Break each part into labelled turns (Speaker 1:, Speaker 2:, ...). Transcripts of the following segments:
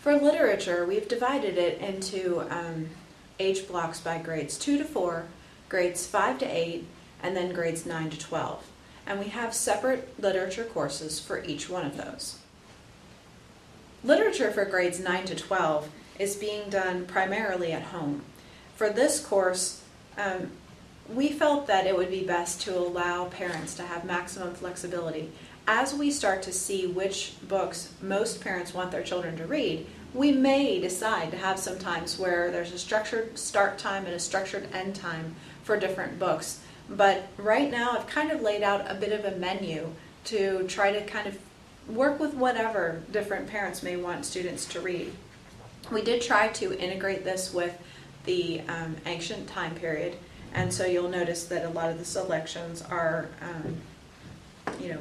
Speaker 1: For literature, we've divided it into age blocks by grades 2 to 4, grades 5 to 8, and then grades 9 to 12. And we have separate literature courses for each one of those. Literature for grades 9 to 12 is being done primarily at home. For this course, we felt that it would be best to allow parents to have maximum flexibility. As we start to see which books most parents want their children to read, we may decide to have some times where there's a structured start time and a structured end time for different books. But right now I've kind of laid out a bit of a menu to try to kind of work with whatever different parents may want students to read. We did try to integrate this with the ancient time period, and so you'll notice that a lot of the selections are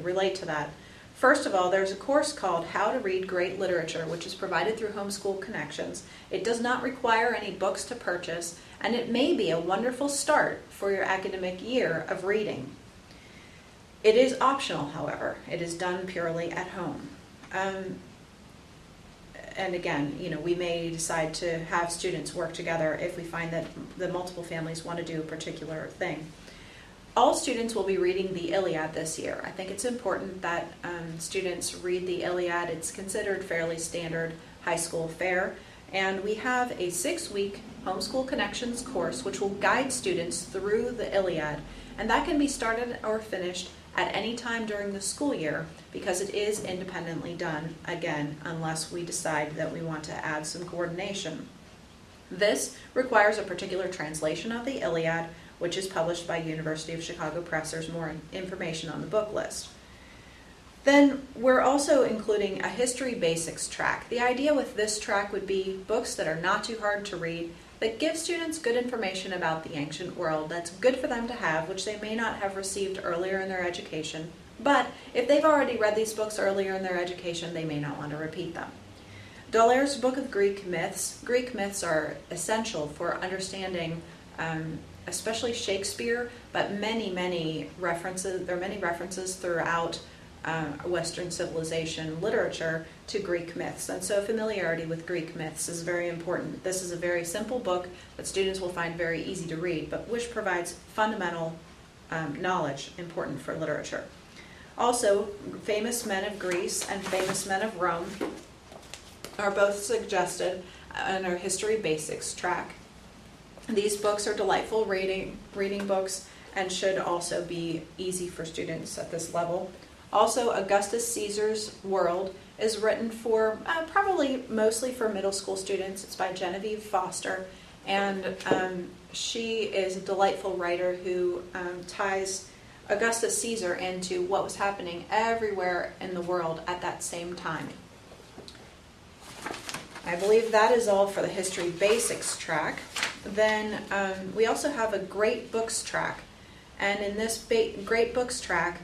Speaker 1: relate to that. First of all, there's a course called How to Read Great Literature, which is provided through Homeschool Connections. It does not require any books to purchase, and it may be a wonderful start for your academic year of reading. It is optional, however. It is done purely at home. And again, we may decide to have students work together if we find that the multiple families want to do a particular thing. All students will be reading the Iliad this year. I think it's important that students read the Iliad. It's considered fairly standard high school fare. And we have a 6-week Homeschool Connections course which will guide students through the Iliad. And that can be started or finished at any time during the school year because it is independently done, again, unless we decide that we want to add some coordination. This requires a particular translation of the Iliad, which is published by University of Chicago Press. There's more information on the book list. Then we're also including a history basics track. The idea with this track would be books that are not too hard to read, that give students good information about the ancient world that's good for them to have, which they may not have received earlier in their education. But if they've already read these books earlier in their education, they may not want to repeat them. D'Aulaire's Book of Greek Myths. Greek myths are essential for understanding especially Shakespeare, but many references. There are many references throughout Western civilization literature to Greek myths, and so familiarity with Greek myths is very important. This is a very simple book that students will find very easy to read, but which provides fundamental knowledge important for literature. Also, Famous Men of Greece and Famous Men of Rome are both suggested in our History Basics track. These books are delightful reading books and should also be easy for students at this level. Also, Augustus Caesar's World is written for probably mostly for middle school students. It's by Genevieve Foster, and she is a delightful writer who ties Augustus Caesar into what was happening everywhere in the world at that same time. I believe that is all for the History Basics track. Then we also have a Great Books track, and in this Great Books track,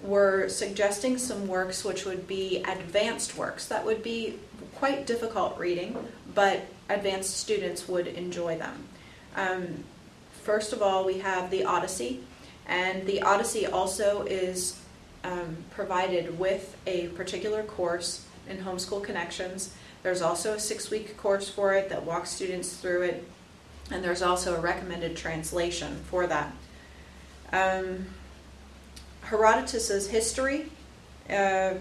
Speaker 1: we're suggesting some works which would be advanced works that would be quite difficult reading, but advanced students would enjoy them. First of all, we have the Odyssey, and the Odyssey also is provided with a particular course in Homeschool Connections. There's also a 6-week course for it that walks students through it, and there's also a recommended translation for that. Herodotus's History. I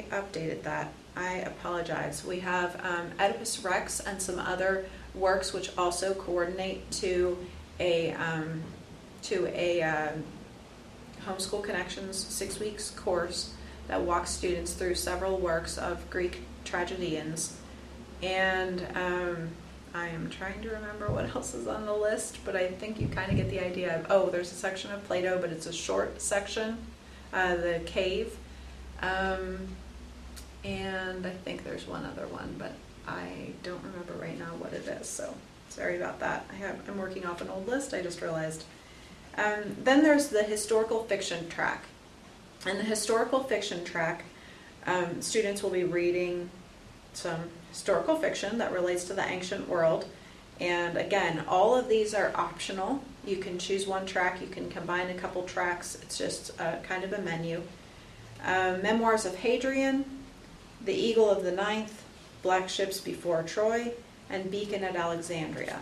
Speaker 1: updated that. I apologize. We have Oedipus Rex and some other works which also coordinate to a Homeschool Connections 6 weeks course that walks students through several works of Greek tragedians. And I am trying to remember what else is on the list, but I think you kind of get the idea of, there's a section of Plato, but it's a short section, the Cave, and I think there's one other one, but I don't remember right now what it is, so sorry about that. I'm working off an old list, I just realized. Then there's the Historical Fiction track. In the Historical Fiction track, students will be reading some historical fiction that relates to the ancient world. And again, all of these are optional. You can choose one track, you can combine a couple tracks. It's just kind of a menu. Memoirs of Hadrian, The Eagle of the Ninth, Black Ships Before Troy, and Beacon at Alexandria.